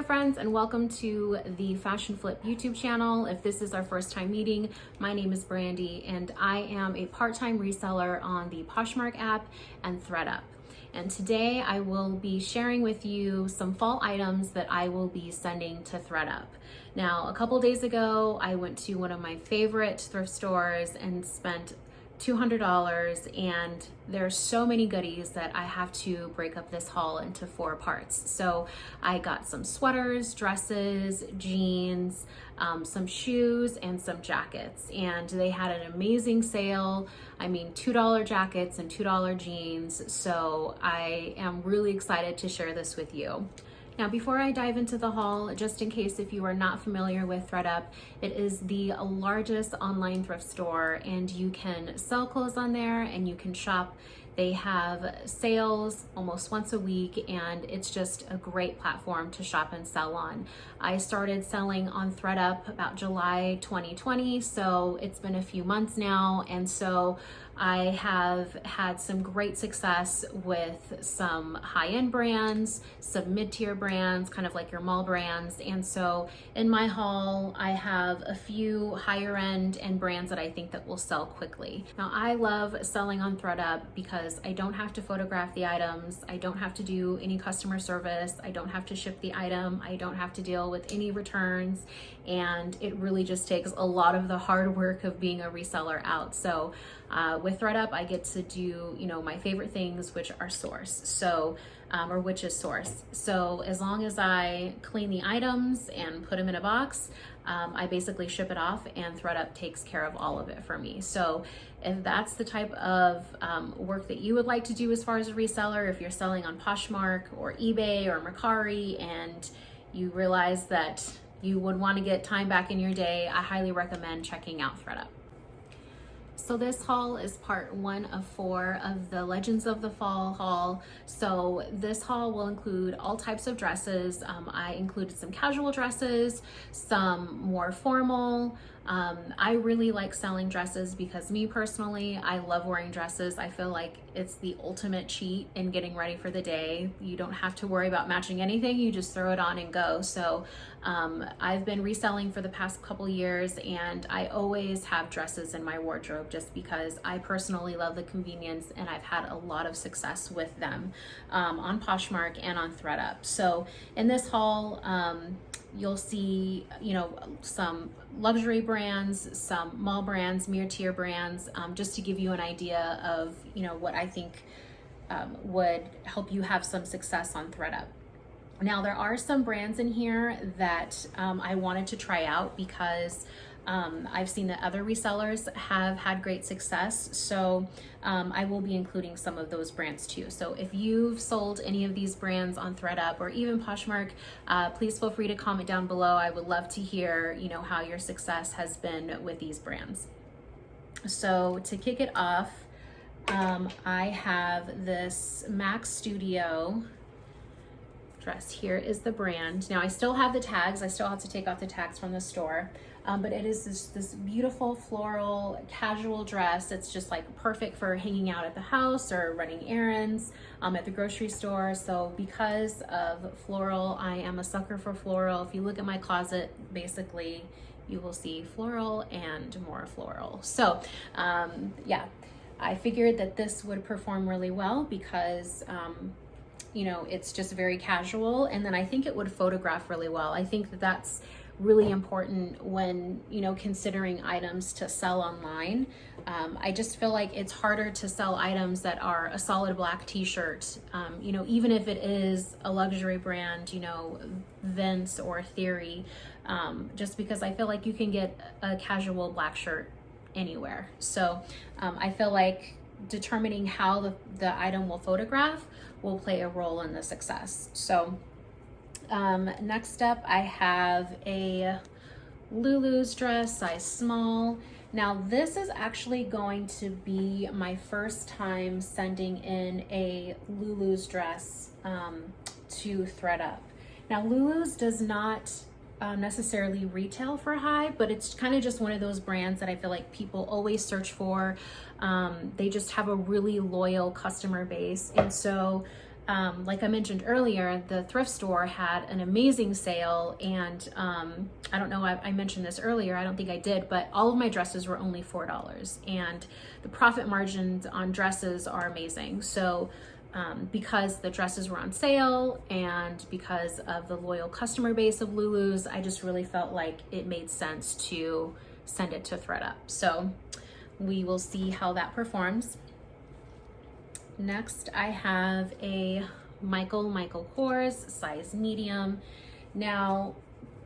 there friends, and welcome to the Fashion Flip YouTube channel. If this is our first time meeting, my name is Brandy and I am a part-time reseller on the Poshmark app and ThredUP. And today I will be sharing with you some fall items that I will be sending to ThredUP. Now, a couple days ago, I went to one of my favorite thrift stores and spent $200, and there's so many goodies that I have to break up this haul into 4 parts. So I got some sweaters, dresses, jeans, some shoes, and some jackets. And they had an amazing sale. I mean, $2 jackets and $2 jeans. So I am really excited to share this with you. Now, before I dive into the haul, just in case if you are not familiar with ThredUP, it is the largest online thrift store, and you can sell clothes on there and you can shop. They have sales almost once a week, and it's just a great platform to shop and sell on. I started selling on ThredUP about July 2020, so it's been a few months now, and so I have had some great success with some high-end brands, some mid-tier brands, kind of like your mall brands. And so in my haul, I have a few higher end and brands that I think that will sell quickly. Now, I love selling on ThredUP because I don't have to photograph the items. I don't have to do any customer service. I don't have to ship the item. I don't have to deal with any returns. And it really just takes a lot of the hard work of being a reseller out. So with ThredUP, I get to do, my favorite things, which are source. So, which is source. So as long as I clean the items and put them in a box, I basically ship it off, and ThredUP takes care of all of it for me. So if that's the type of work that you would like to do as far as a reseller, if you're selling on Poshmark or eBay or Mercari and you realize that you would want to get time back in your day, I highly recommend checking out ThredUP. So this haul is part 1 of 4 of the Legends of the Fall haul. So this haul will include all types of dresses. I included some casual dresses, some more formal. I really like selling dresses because me personally, I love wearing dresses. I feel like it's the ultimate cheat in getting ready for the day. You don't have to worry about matching anything. You just throw it on and go. So I've been reselling for the past couple years, and I always have dresses in my wardrobe just because I personally love the convenience, and I've had a lot of success with them on Poshmark and on ThredUP. So in this haul, you'll see, some luxury brands, some mall brands, mid-tier brands, just to give you an idea of, what I think would help you have some success on ThredUP. Now, there are some brands in here that I wanted to try out because I've seen that other resellers have had great success. So I will be including some of those brands too. So if you've sold any of these brands on ThredUP or even Poshmark, please feel free to comment down below. I would love to hear, how your success has been with these brands. So to kick it off, I have this Max Studio dress. Here is the brand. Now I still have the tags. I still have to take off the tags from the store, but it is this beautiful floral casual dress. It's just like perfect for hanging out at the house or running errands at the grocery store. So because of floral, I am a sucker for floral. If you look at my closet, basically you will see floral and more floral. So yeah, I figured that this would perform really well because it's just very casual, and then I think it would photograph really well. I think that that's really important when, considering items to sell online. I just feel like it's harder to sell items that are a solid black t-shirt, even if it is a luxury brand, Vince or Theory, just because I feel like you can get a casual black shirt anywhere. So I feel like determining how the item will photograph will play a role in the success. So next up, I have a Lulu's dress, size small. Now this is actually going to be my first time sending in a Lulu's dress to ThredUP. Now Lulu's does not necessarily retail for high, but it's kind of just one of those brands that I feel like people always search for. They just have a really loyal customer base. And so like I mentioned earlier, the thrift store had an amazing sale, and I don't know, I mentioned this earlier, I don't think I did, but all of my dresses were only $4, and the profit margins on dresses are amazing. So because the dresses were on sale and because of the loyal customer base of Lulu's, I just really felt like it made sense to send it to ThredUp. So we will see how that performs. Next, I have a Michael Kors size medium. Now,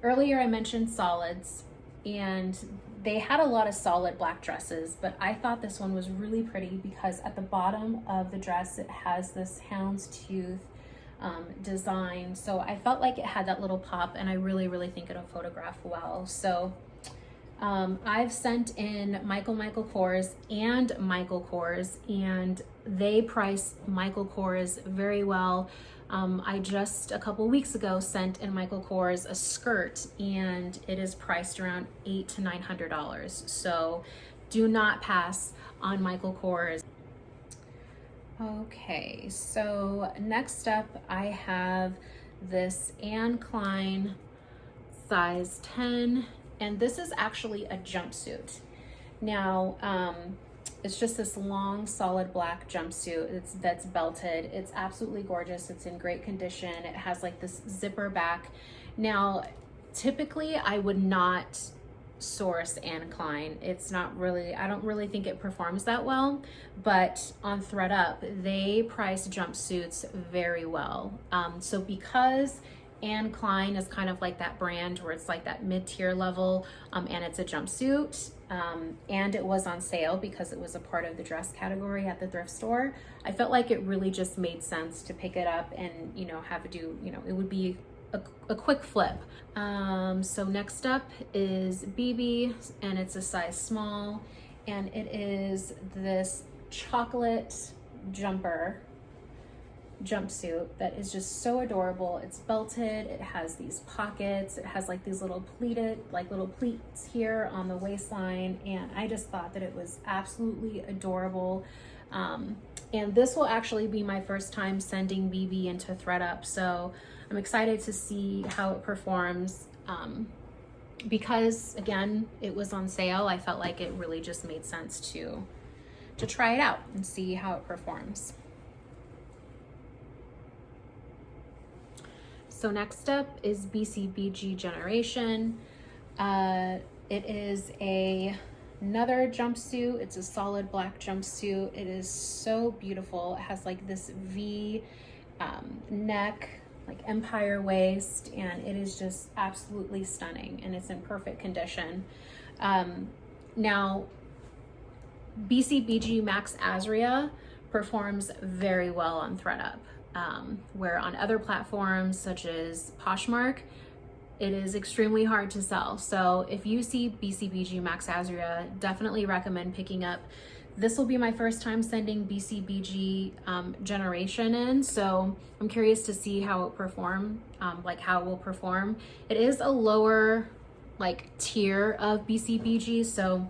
earlier I mentioned solids, and they had a lot of solid black dresses, but I thought this one was really pretty because at the bottom of the dress, it has this houndstooth design. So I felt like it had that little pop, and I really think it'll photograph well. So I've sent in Michael Kors and Michael Kors, and they price Michael Kors very well. I just a couple weeks ago sent in Michael Kors a skirt, and it is priced around $800 to $900. So do not pass on Michael Kors. Okay, so next up I have this Anne Klein size 10, and this is actually a jumpsuit. Now, it's just this long, solid black jumpsuit that's belted. It's absolutely gorgeous. It's in great condition. It has like this zipper back. Now, typically I would not source Anne Klein. It's not really, I don't really think it performs that well, but on ThredUp, they price jumpsuits very well. So because Anne Klein is kind of like that brand where it's like that mid-tier level, and it's a jumpsuit, and it was on sale because it was a part of the dress category at the thrift store, I felt like it really just made sense to pick it up and, you know, have it do, you know, it would be a quick flip. So next up is BB, and it's a size small, and it is this chocolate jumpsuit that is just so adorable. It's belted, it has these pockets, it has like these little pleats here on the waistline, and I just thought that it was absolutely adorable. And this will actually be my first time sending BB into ThredUp, so I'm excited to see how it performs. Because again, it was on sale, I felt like it really just made sense to try it out and see how it performs. So next up is BCBG Generation. It is another jumpsuit. It's a solid black jumpsuit. It is so beautiful. It has like this V neck, like empire waist, and it is just absolutely stunning, and it's in perfect condition. Now, BCBG Max Azria performs very well on ThredUp. Where on other platforms such as Poshmark, it is extremely hard to sell. So if you see BCBG Max Azria, definitely recommend picking up. This will be my first time sending BCBG Generation in, so I'm curious to see how it will perform. It is a lower tier of BCBG, so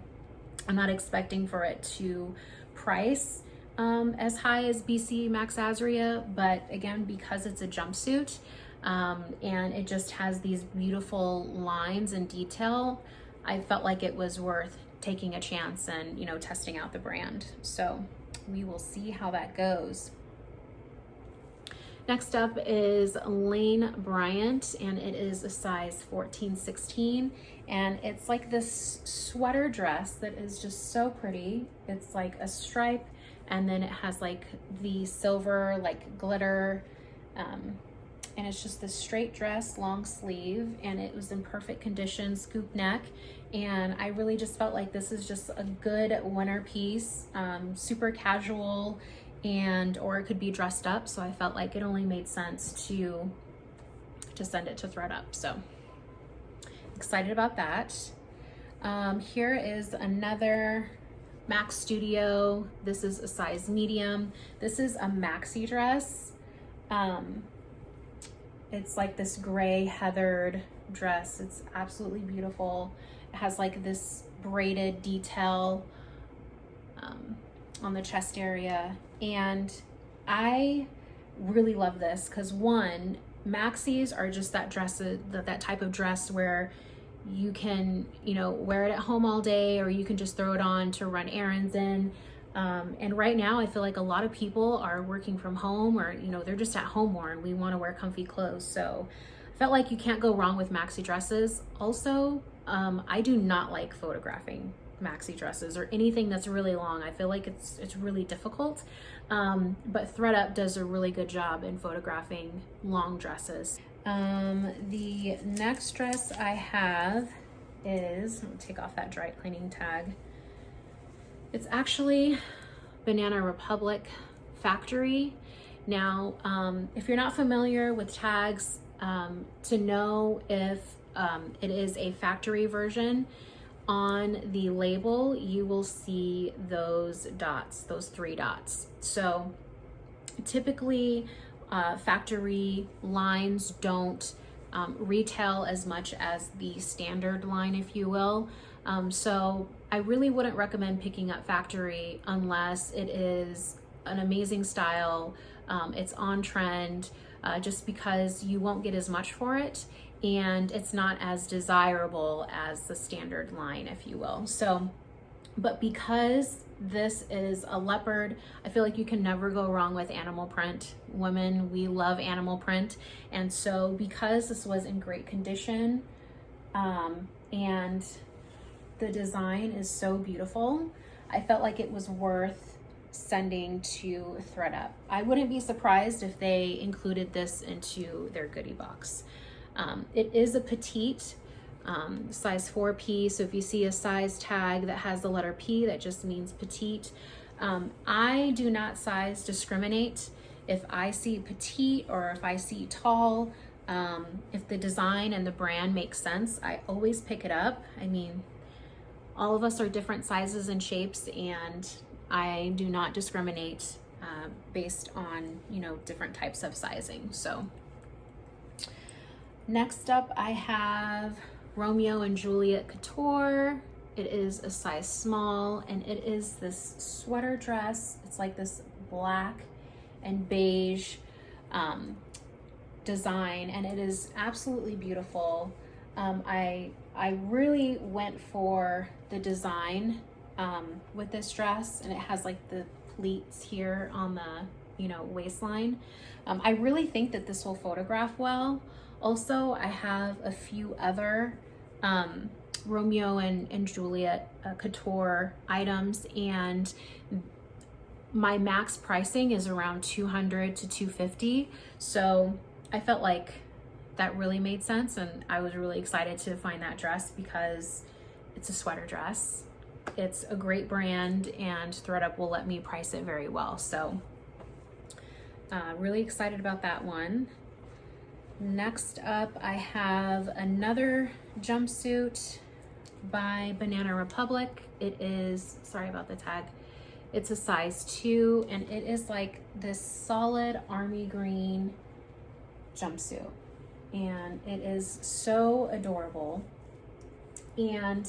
I'm not expecting for it to price as high as BC Max Azria, but again, because it's a jumpsuit and it just has these beautiful lines and detail, I felt like it was worth taking a chance and, you know, testing out the brand. So we will see how that goes. Next up is Lane Bryant, and it is a size 14-16, and it's like this sweater dress that is just so pretty. It's like a stripe, and then it has like the silver glitter, and it's just this straight dress, long sleeve, and it was in perfect condition, scoop neck, and I really just felt like this is just a good winter piece, super casual, or it could be dressed up, so I felt like it only made sense to send it to ThredUp. So excited about that. Here is another Max Studio. This is a size medium. This is a maxi dress. It's like this gray heathered dress. It's absolutely beautiful. It has like this braided detail on the chest area, and I really love this because one, maxis are just that that type of dress where you can, wear it at home all day, or you can just throw it on to run errands in. And right now I feel like a lot of people are working from home, or, they're just at home more and we want to wear comfy clothes. So I felt like you can't go wrong with maxi dresses. Also, I do not like photographing maxi dresses or anything that's really long. I feel like it's really difficult. But ThredUP does a really good job in photographing long dresses. The next dress I have is, let me take off that dry cleaning tag. It's actually Banana Republic factory. Now, if you're not familiar with tags, to know if it is a factory version, on the label you will see those dots, those 3 dots. So typically factory lines don't retail as much as the standard line, if you will. So I really wouldn't recommend picking up factory unless it is an amazing style, it's on trend, just because you won't get as much for it and it's not as desirable as the standard line, if you will. So, but because this is a leopard, I feel like you can never go wrong with animal print. Women, we love animal print. And so because this was in great condition, and the design is so beautiful, I felt like it was worth sending to ThredUp. I wouldn't be surprised if they included this into their goodie box. It is a petite, size 4P. So if you see a size tag that has the letter P, that just means petite. I do not size discriminate. If I see petite or if I see tall, if the design and the brand makes sense, I always pick it up. I mean, all of us are different sizes and shapes, and I do not discriminate based on, different types of sizing. So next up I have Romeo and Juliet Couture. It is a size small, and it is this sweater dress. It's like this black and beige design, and it is absolutely beautiful. I really went for the design with this dress, and it has like the pleats here on the waistline. I really think that this will photograph well. Also, I have a few other Romeo and Juliet couture items, and my max pricing is around $200 to $250. So I felt like that really made sense, and I was really excited to find that dress because it's a sweater dress. It's a great brand, and ThredUp will let me price it very well. So really excited about that one. Next up, I have another jumpsuit by Banana Republic. It is, sorry about the tag, it's a size 2, and it is like this solid army green jumpsuit, and it is so adorable. And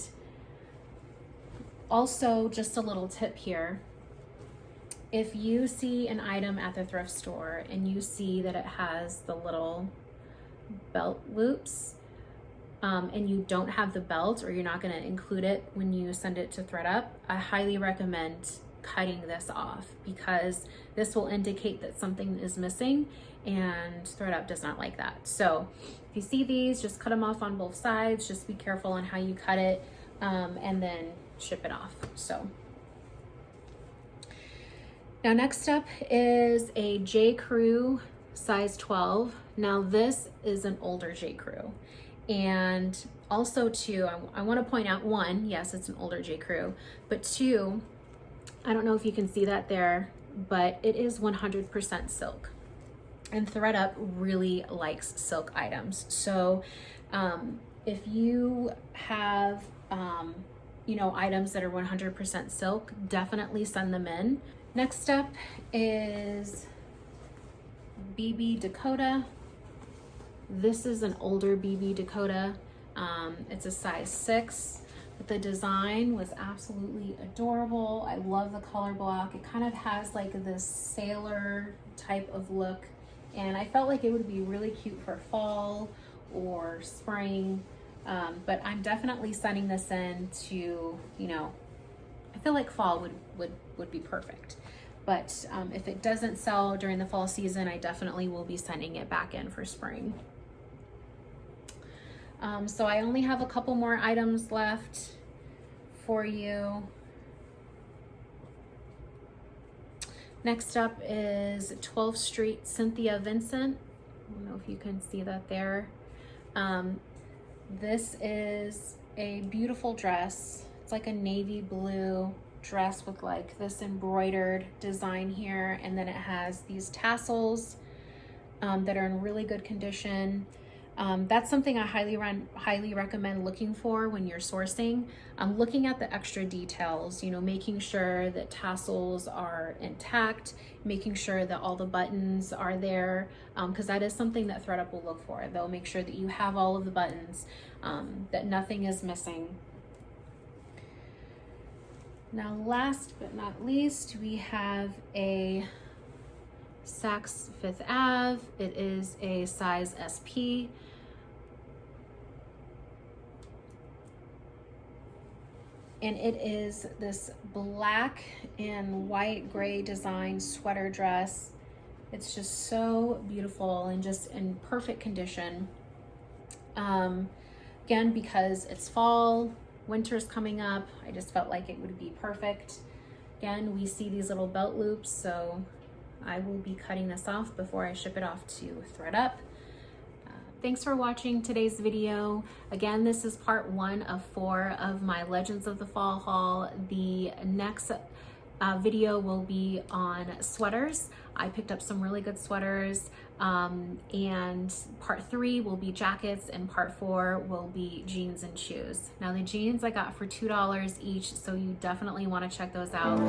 also, just a little tip here, if you see an item at the thrift store and you see that it has the little belt loops, and you don't have the belt, or you're not going to include it when you send it to ThredUp, I highly recommend cutting this off, because this will indicate that something is missing, and ThredUp does not like that. So if you see these, just cut them off on both sides. Just be careful on how you cut it, and then ship it off. So now next up is a J. Crew size 12. Now this is an older J. Crew, and also too, I want to point out, one, yes, it's an older J. Crew, but two, I don't know if you can see that there, but it is 100% silk, and ThredUp really likes silk items. So if you have items that are 100% silk, definitely send them in. Next up is BB Dakota. This is an older BB Dakota. It's a size 6, but the design was absolutely adorable. I love the color block. It kind of has like this sailor type of look. And I felt like it would be really cute for fall or spring. But I'm definitely sending this in to, you know, I feel like fall would be perfect. But if it doesn't sell during the fall season, I definitely will be sending it back in for spring. So I only have a couple more items left for you. Next up is 12th Street Cynthia Vincent. I don't know if you can see that there. This is a beautiful dress. It's like a navy blue dress with like this embroidered design here, and then it has these tassels that are in really good condition. That's something I highly recommend looking for when you're sourcing. Looking at the extra details, you know, making sure that tassels are intact, making sure that all the buttons are there, because that is something that ThredUP will look for. They'll make sure that you have all of the buttons, that nothing is missing. Now, last but not least, we have a Saks Fifth Ave. It is a size SP. And it is this black and white gray design sweater dress. It's just so beautiful and just in perfect condition. Again, because it's fall, winter's coming up, I just felt like it would be perfect. Again, we see these little belt loops, so I will be cutting this off before I ship it off to ThredUp. Thanks for watching today's video. Again, this is part 1 of 4 of my Legends of the Fall haul. The next video will be on sweaters. I picked up some really good sweaters, and part 3 will be jackets, and part 4 will be jeans and shoes. Now, the jeans I got for $2 each, so you definitely want to check those out.